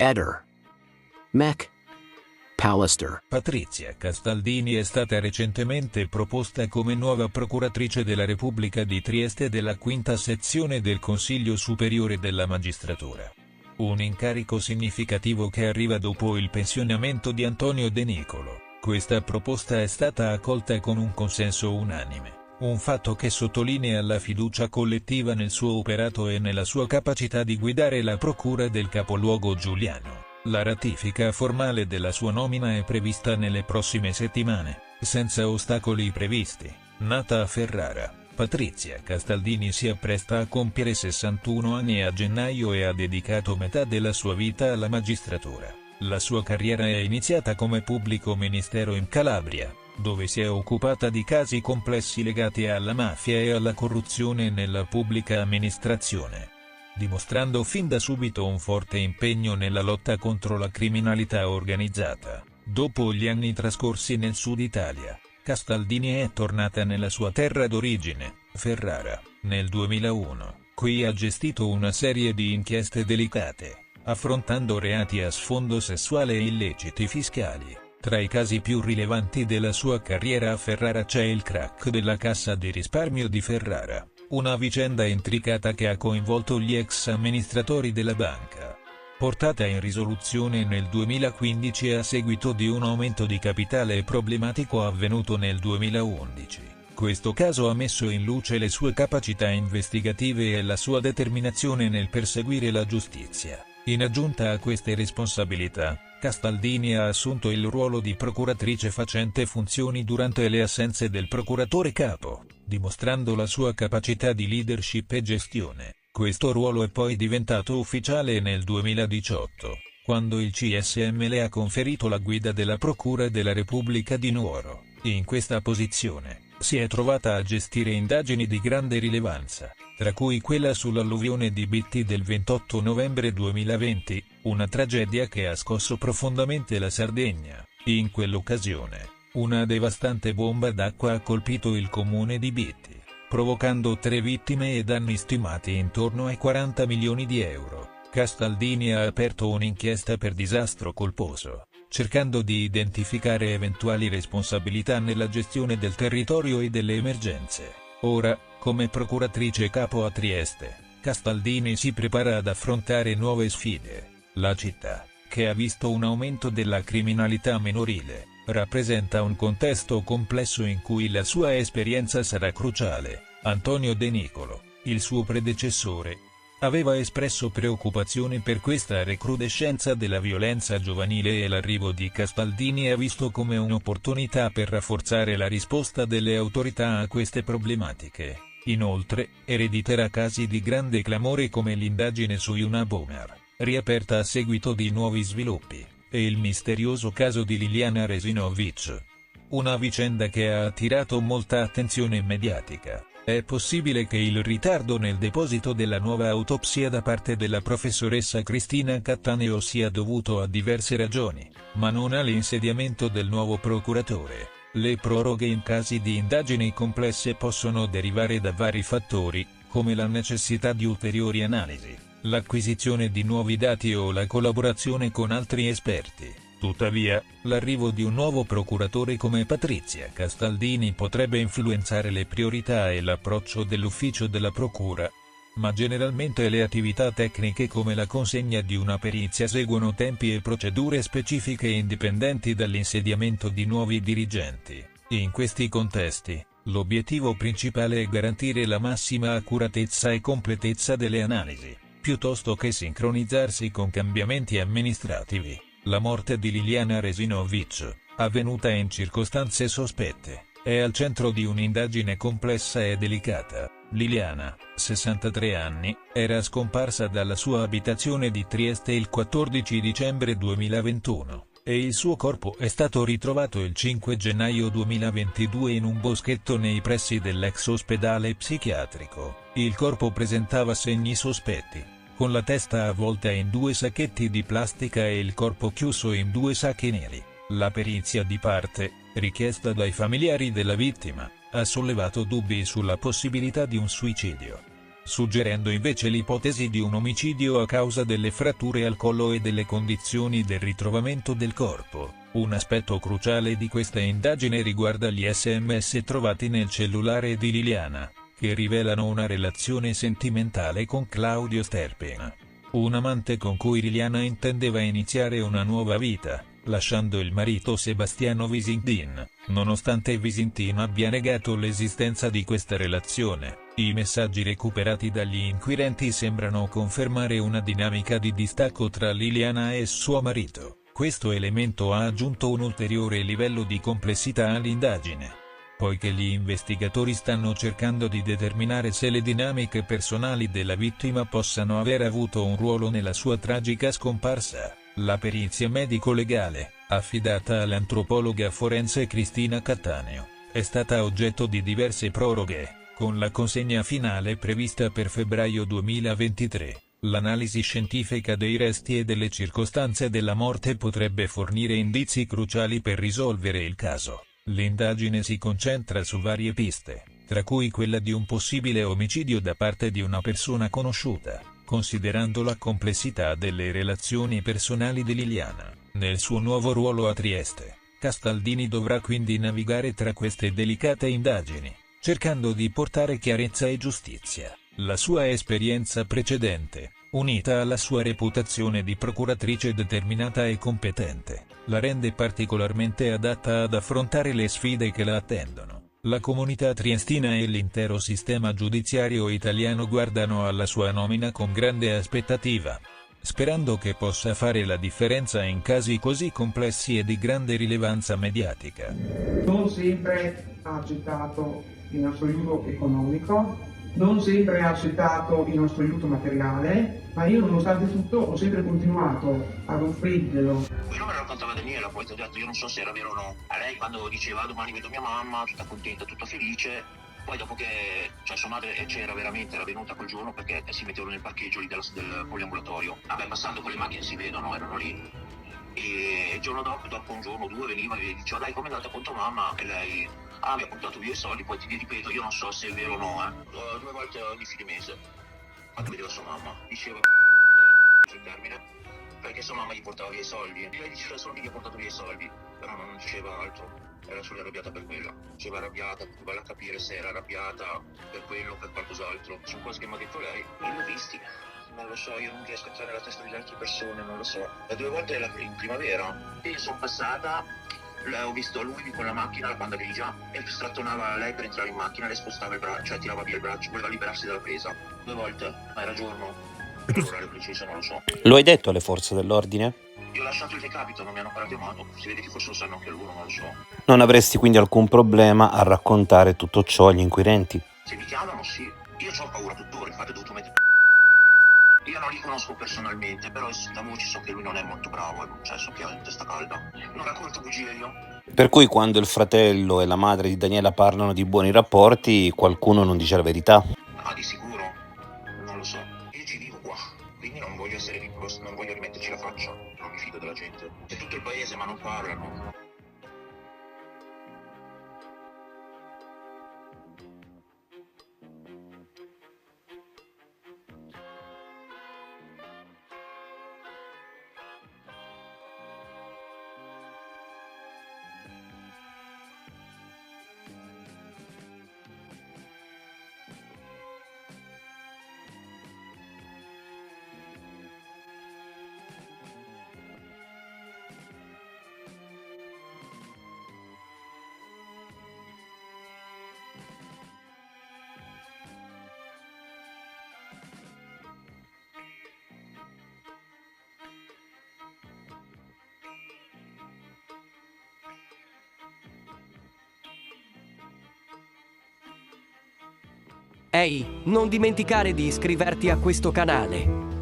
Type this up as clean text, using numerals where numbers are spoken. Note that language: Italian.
Eder. Mech. Pallister. Patrizia Castaldini è stata recentemente proposta come nuova procuratrice della Repubblica di Trieste della quinta sezione del Consiglio Superiore della Magistratura. Un incarico significativo che arriva dopo il pensionamento di Antonio De Nicolo. Questa proposta è stata accolta con un consenso unanime, un fatto che sottolinea la fiducia collettiva nel suo operato e nella sua capacità di guidare la procura del capoluogo giuliano. La ratifica formale della sua nomina è prevista nelle prossime settimane, senza ostacoli previsti. Nata a Ferrara, Patrizia Castaldini si appresta a compiere 61 anni a gennaio e ha dedicato metà della sua vita alla magistratura. La sua carriera è iniziata come pubblico ministero in Calabria, dove si è occupata di casi complessi legati alla mafia e alla corruzione nella pubblica amministrazione, dimostrando fin da subito un forte impegno nella lotta contro la criminalità organizzata. Dopo gli anni trascorsi nel sud Italia, Castaldini è tornata nella sua terra d'origine, Ferrara, nel 2001. Qui ha gestito una serie di inchieste delicate, affrontando reati a sfondo sessuale e illeciti fiscali. Tra i casi più rilevanti della sua carriera a Ferrara c'è il crack della Cassa di risparmio di Ferrara, una vicenda intricata che ha coinvolto gli ex amministratori della banca, portata in risoluzione nel 2015 a seguito di un aumento di capitale problematico avvenuto nel 2011. Questo caso ha messo in luce le sue capacità investigative e la sua determinazione nel perseguire la giustizia. In aggiunta a queste responsabilità, Castaldini ha assunto il ruolo di procuratrice facente funzioni durante le assenze del procuratore capo, dimostrando la sua capacità di leadership e gestione. Questo ruolo è poi diventato ufficiale nel 2018, quando il CSM le ha conferito la guida della Procura della Repubblica di Nuoro. In questa posizione, si è trovata a gestire indagini di grande rilevanza, tra cui quella sull'alluvione di Bitti del 28 novembre 2020, una tragedia che ha scosso profondamente la Sardegna. In quell'occasione, una devastante bomba d'acqua ha colpito il comune di Bitti, provocando 3 vittime e danni stimati intorno ai 40 milioni di euro. Castaldini ha aperto un'inchiesta per disastro colposo, cercando di identificare eventuali responsabilità nella gestione del territorio e delle emergenze. Ora, come procuratrice capo a Trieste, Castaldini si prepara ad affrontare nuove sfide. La città, che ha visto un aumento della criminalità minorile, rappresenta un contesto complesso in cui la sua esperienza sarà cruciale. Antonio De Nicolo, il suo predecessore, aveva espresso preoccupazione per questa recrudescenza della violenza giovanile e l'arrivo di Castaldini è visto come un'opportunità per rafforzare la risposta delle autorità a queste problematiche. Inoltre, erediterà casi di grande clamore come l'indagine su Unabomber, riaperta a seguito di nuovi sviluppi, e il misterioso caso di Liliana Resinovic. Una vicenda che ha attirato molta attenzione mediatica. È possibile che il ritardo nel deposito della nuova autopsia da parte della professoressa Cristina Cattaneo sia dovuto a diverse ragioni, ma non all'insediamento del nuovo procuratore. Le proroghe in casi di indagini complesse possono derivare da vari fattori, come la necessità di ulteriori analisi, l'acquisizione di nuovi dati o la collaborazione con altri esperti. Tuttavia, l'arrivo di un nuovo procuratore come Patrizia Castaldini potrebbe influenzare le priorità e l'approccio dell'ufficio della procura. Ma generalmente le attività tecniche come la consegna di una perizia seguono tempi e procedure specifiche indipendenti dall'insediamento di nuovi dirigenti. In questi contesti, l'obiettivo principale è garantire la massima accuratezza e completezza delle analisi, piuttosto che sincronizzarsi con cambiamenti amministrativi. La morte di Liliana Resinovic, avvenuta in circostanze sospette, è al centro di un'indagine complessa e delicata. Liliana, 63 anni, era scomparsa dalla sua abitazione di Trieste il 14 dicembre 2021, e il suo corpo è stato ritrovato il 5 gennaio 2022 in un boschetto nei pressi dell'ex ospedale psichiatrico. Il corpo presentava segni sospetti, con la testa avvolta in 2 sacchetti di plastica e il corpo chiuso in 2 sacchi neri. La perizia di parte, richiesta dai familiari della vittima, ha sollevato dubbi sulla possibilità di un suicidio. suggerendo invece l'ipotesi di un omicidio a causa delle fratture al collo e delle condizioni del ritrovamento del corpo. Un aspetto cruciale di questa indagine riguarda gli SMS trovati nel cellulare di Liliana, che rivelano una relazione sentimentale con Claudio Sterpena, un amante con cui Liliana intendeva iniziare una nuova vita, lasciando il marito Sebastiano Visintin. Nonostante Visintin abbia negato l'esistenza di questa relazione, i messaggi recuperati dagli inquirenti sembrano confermare una dinamica di distacco tra Liliana e suo marito. Questo elemento ha aggiunto un ulteriore livello di complessità all'indagine, poiché gli investigatori stanno cercando di determinare se le dinamiche personali della vittima possano aver avuto un ruolo nella sua tragica scomparsa. La perizia medico-legale, affidata all'antropologa forense Cristina Cattaneo, è stata oggetto di diverse proroghe, con la consegna finale prevista per febbraio 2023. L'analisi scientifica dei resti e delle circostanze della morte potrebbe fornire indizi cruciali per risolvere il caso. L'indagine si concentra su varie piste, tra cui quella di un possibile omicidio da parte di una persona conosciuta, considerando la complessità delle relazioni personali di Liliana. Nel suo nuovo ruolo a Trieste, Castaldini dovrà quindi navigare tra queste delicate indagini, cercando di portare chiarezza e giustizia. La sua esperienza precedente, unita alla sua reputazione di procuratrice determinata e competente, la rende particolarmente adatta ad affrontare le sfide che la attendono. La comunità triestina e l'intero sistema giudiziario italiano guardano alla sua nomina con grande aspettativa, sperando che possa fare la differenza in casi così complessi e di grande rilevanza mediatica. Non sempre ha accettato il nostro aiuto economico, non sempre ha accettato il nostro aiuto materiale, ma io nonostante tutto ho sempre continuato ad offrirglielo. Quello me lo raccontava Daniela, poi ti ho detto, io non so se era vero o no. A lei quando diceva domani vedo mia mamma, tutta contenta, tutta felice, poi dopo che sua madre c'era veramente, era venuta quel giorno perché si mettevano nel parcheggio lì del poliambulatorio. Vabbè, passando con le macchine si vedono, erano lì. E il giorno dopo un giorno o due veniva e diceva dai come è andata con tua mamma, e lei mi ha portato via i soldi, poi ti ripeto, io non so se è vero o no, 2 volte ogni fine mese, quando vedeva sua mamma, diceva sul termine, perché sua mamma gli portava via i soldi, e lei diceva solo che gli ha portato via i soldi, però non diceva altro, era solo arrabbiata per quello, diceva arrabbiata, vale a capire se era arrabbiata per quello o per qualcos'altro, sono cose che mi ha detto lei, e li ho visti. Non lo so, io non riesco a entrare nella testa delle altre persone, non lo so. 2 volte in primavera, e sono passata, ho visto lui con la macchina quando avevi già, e strattonava lei per entrare in macchina, le spostava il braccio, cioè tirava via il braccio, voleva liberarsi dalla presa. 2 volte, ma era giorno, l'orario preciso non lo so. Lo hai detto alle forze dell'ordine? Io ho lasciato il recapito, non mi hanno ancora chiamato, si vede che forse lo sanno anche loro, non lo so. Non avresti quindi alcun problema a raccontare tutto ciò agli inquirenti? Se mi chiamano sì, io ho paura tuttora, infatti ho dovuto mettere... Io non li conosco personalmente, però da voce so che lui non è molto bravo, cioè so che ha la testa calda. Non racconto bugie io. Per cui quando il fratello e la madre di Daniela parlano di buoni rapporti, qualcuno non dice la verità? Ah, di sicuro? Non lo so. Io ci vivo qua, quindi non voglio essere non voglio rimetterci la faccia. Non mi fido della gente. C'è tutto il paese ma non parlano. Ehi, non dimenticare di iscriverti a questo canale.